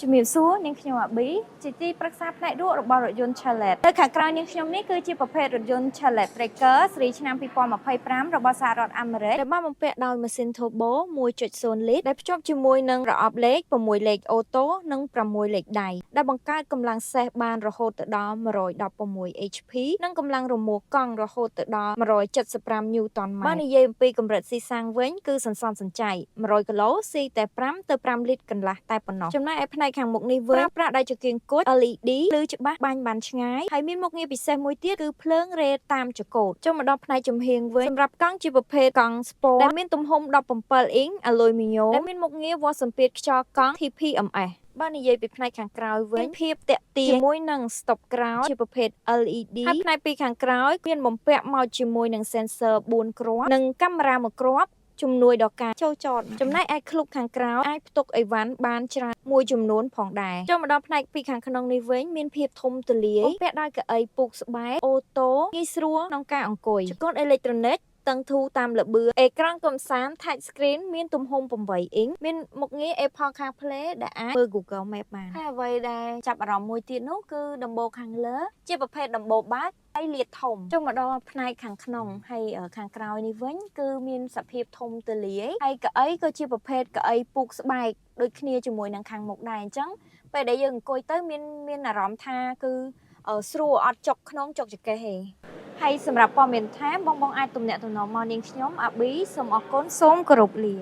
ជំរាបសួរនាងខ្ញុំអាប៊ីជាទីប្រឹក្សាផ្នែកលក់របស់រថយន្ត Chevrolet នៅខាងក្រោយនាងខ្ញុំនេះគឺជាប្រភេទរថយន្ត Chevrolet Tracker ស៊េរីឆ្នាំ2025របស់សហរដ្ឋអាមេរិកដែលបានបំពាក់ដោយម៉ាស៊ីន Turbo 1.0 លីត្រដែលភ្ជាប់ជាមួយនឹងប្រអប់លេខ6លេខអូតូនិង6លេខដៃដែលបង្កើតកម្លាំងសេះបានរហូតដល់116 HP និងកម្លាំងរមាស់កង់រហូតដល់175 Newton ម៉ែត្របើនិយាយអំពីកម្រិតស៊ីសាំងវិញគឺសន្សំសំចៃ100គីឡូស៊ីតែ5ទៅ5លីត្រកន្លះតែប៉ុណ្ណោះចំណែកឯផ្នែកខាងមុខនេះវិញប្រើប្រាស់ដោយចង្កៀងគុជ LED ឬច្បាស់បាញ់បានឆ្ងាយហើយមានមុខងារពិសេសមួយទៀតគឺភ្លើងរេតាមចង្កូតចុះមកដល់ផ្នែកចំហៀងវិញសម្រាប់កង់ជាប្រភេទកង់ Sport ដែលមានទំហំ17អ៊ីងអាលុយមីញ៉ូមដែលមានមុខងារវាស់សម្ពាធខ្យល់កង់ TPMS បើនិយាយពីផ្នែកខាងក្រោយវិញភាពតាក់ទាញជាមួយនឹងស្តុបក្រោយជាប្រភេទ LED ហើយផ្នែកពីខាងក្រោយមានបំពាក់មកជាមួយនឹង sensor 4គ្រាប់និងកាមេរ៉ាមួយគ្រាប់ជំនួយដល់ការចូលចតចំណែកឯឃ្លុកខាងក្រៅអាចផ្ទុកអីវ៉ាន់បានច្រើនមួយចំនួនផងដែរចូលមកដល់ផ្នែកពីខាងក្នុងនេះវិញមានភាពធំទូលាយបំពាក់ដោយកៅអីពូកស្បែកអូតូងាយស្រួលក្នុងការអង្គុយចង្កូតអេឡិចត្រូនិកតឹងធូរតាមល្បឿនអេក្រង់កំសាន្ត Touch Screen មានទំហំ8អ៊ីងមានមុខងារ Apple CarPlay ដែលអាចមើល Google Map បានហើយអ្វីដែលចាប់អារម្មណ៍មួយទៀតនោះគឺដំបូលខាងលើជាប្រភេទដំបូលបាក់ហើយលាតធំចុះមកដល់ផ្នែកខាងក្នុងហើយខាងក្រោយនេះវិញគឺមានសភាពធំទូលាយហើយកៅអីក៏ជាប្រភេទកៅអីពូកស្បែកដូចគ្នាជាមួយនឹងខាងមុខដែរអញ្ចឹងពេលដែលយើងអង្គុយទៅមានអារម្មណ៍ថាគឺស្រួលអត់ចុកក្នុងចុកចង្កេះទេហើយសម្រាប់ព័ត៌មានថែមបងអាចទំនាក់ទំនងមកនាងខ្ញុំអាប៊ីសូមអរគុណសូមគោរពលា